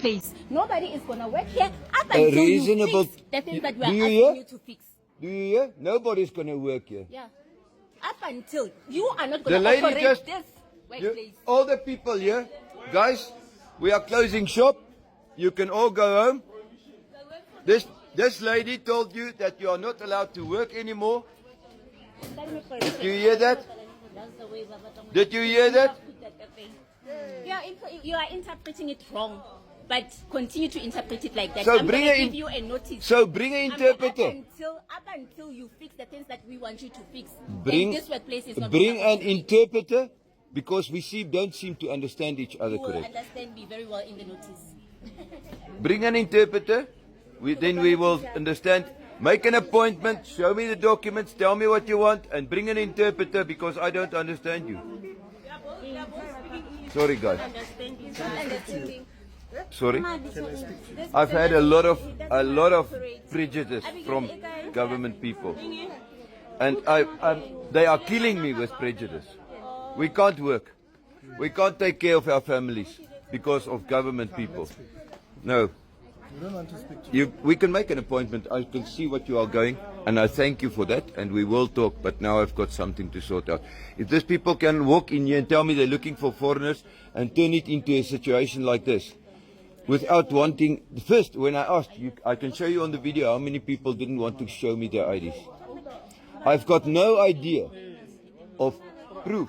place. Nobody is going to work here up until reasonable- you fix the things that we Do are you asking hear? you to fix. Do you hear? Nobody's going to work here. Yeah. Up until you are not The going to lady operate just- this You, workplace. all the people here, guys, we are closing shop. You can all go home. This lady told you that you are not allowed to work anymore. Did you hear that? Did you hear that? You are interpreting it wrong, but continue to interpret it like that. So I'm bring going a to in- give you a notice. So bring an interpreter. Up until you fix the things that we want you to fix. Bring, then this workplace is not bring gonna an operate. interpreter, because we don't seem to understand each other You will correctly. understand me very well in the notice. Bring an interpreter. Then we will understand. Make an appointment. Show me the documents. Tell me what you want, and bring an interpreter because I don't understand you. Sorry, guys. Sorry. I've had a lot of prejudice from government people, and they are killing me with prejudice. We can't work. We can't take care of our families because of government people. No. You don't want to speak to We can make an appointment. I can see what you are going, and I thank you for that, and we will talk, but now I've got something to sort out. If these people can walk in here and tell me they're looking for foreigners and turn it into a situation like this, without wanting... First, when I asked, I can show you on the video how many people didn't want to show me their IDs. I've got no idea of proof